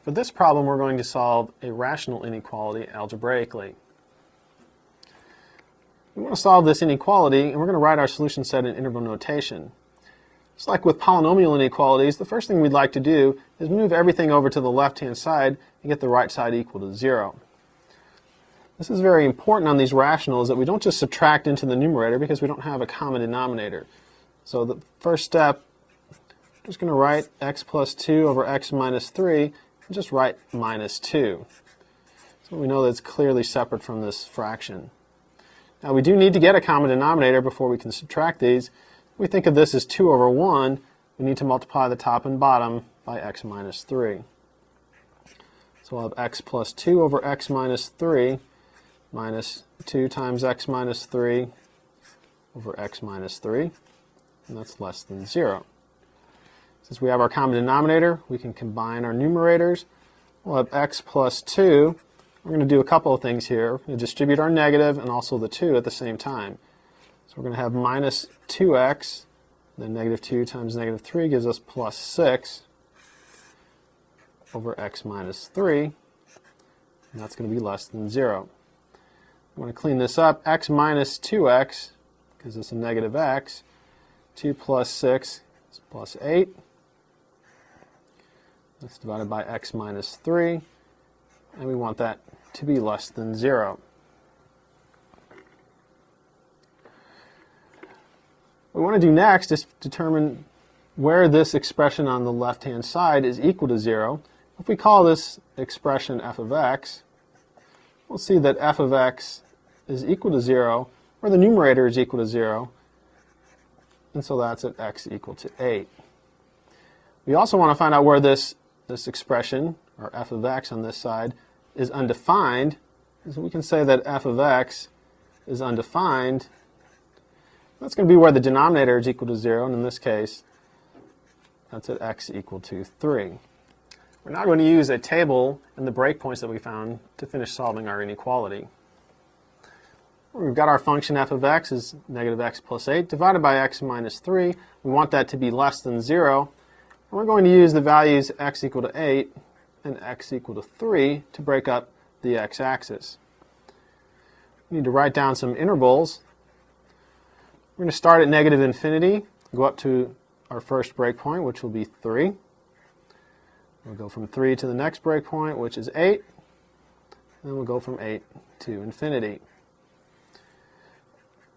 For this problem, we're going to solve a rational inequality algebraically. We want to solve this inequality, and we're going to write our solution set in interval notation. Just like with polynomial inequalities, the first thing we'd like to do is move everything over to the left-hand side and get the right side equal to 0. This is very important on these rationals, that we don't just subtract into the numerator because we don't have a common denominator. So the first step, I'm just going to write x plus 2 over x minus 3, and just write minus 2. So we know that it's clearly separate from this fraction. Now we do need to get a common denominator before we can subtract these. We think of this as 2 over 1. We need to multiply the top and bottom by x minus 3. So we'll have x plus 2 over x minus 3 minus 2 times x minus 3 over x minus 3, and that's less than 0. Since we have our common denominator, we can combine our numerators. We'll have x plus 2. We're going to do a couple of things here. We're going to distribute our negative and also the 2 at the same time. So we're going to have minus 2x, then negative 2 times negative 3 gives us plus 6 over x minus 3, and that's going to be less than 0. I want to clean this up. X minus 2x gives us a negative x. 2 plus 6 is plus 8. That's divided by x minus 3, and we want that to be less than 0. What we want to do next is determine where this expression on the left-hand side is equal to 0. If we call this expression f of x, we'll see that f of x is equal to 0, or the numerator is equal to 0, and so that's at x equal to 8. We also want to find out where this expression, or f of x on this side, is undefined. So we can say that f of x is undefined. That's going to be where the denominator is equal to 0, and in this case, that's at x equal to 3. We're now going to use a table and the breakpoints that we found to finish solving our inequality. We've got our function f of x is negative x plus 8 divided by x minus 3. We want that to be less than 0. And we're going to use the values x equal to 8 and x equal to 3 to break up the x-axis. We need to write down some intervals. We're going to start at negative infinity, go up to our first breakpoint, which will be 3. We'll go from 3 to the next breakpoint, which is 8. And then we'll go from 8 to infinity.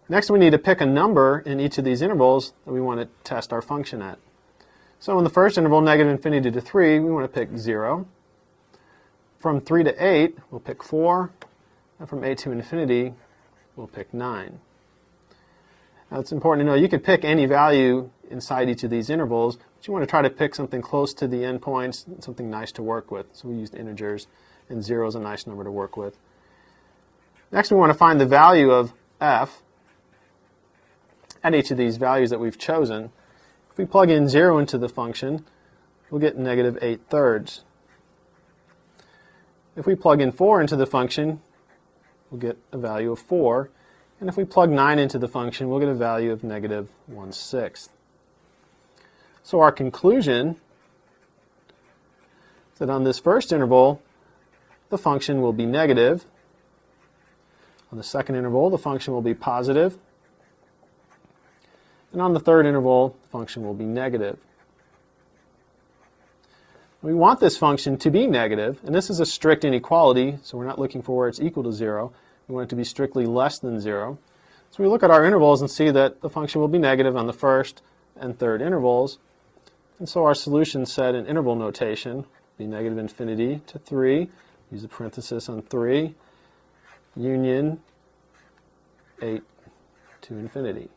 Next, we need to pick a number in each of these intervals that we want to test our function at. So in the first interval, negative infinity to 3, we want to pick 0. From 3 to 8, we'll pick 4. And from 8 to infinity, we'll pick 9. Now it's important to know you could pick any value inside each of these intervals, but you want to try to pick something close to the endpoints, something nice to work with. So we used integers, and 0 is a nice number to work with. Next, we want to find the value of f at each of these values that we've chosen. If we plug in 0 into the function, we'll get negative 8/3. If we plug in 4 into the function, we'll get a value of 4. And if we plug 9 into the function, we'll get a value of negative 1/6. So our conclusion is that on this first interval, the function will be negative. On the second interval, the function will be positive. And on the third interval, the function will be negative. We want this function to be negative, and this is a strict inequality, so we're not looking for where it's equal to 0. We want it to be strictly less than 0. So we look at our intervals and see that the function will be negative on the first and third intervals. And so our solution set in interval notation will be negative infinity to 3, use a parenthesis on 3, union 8 to infinity.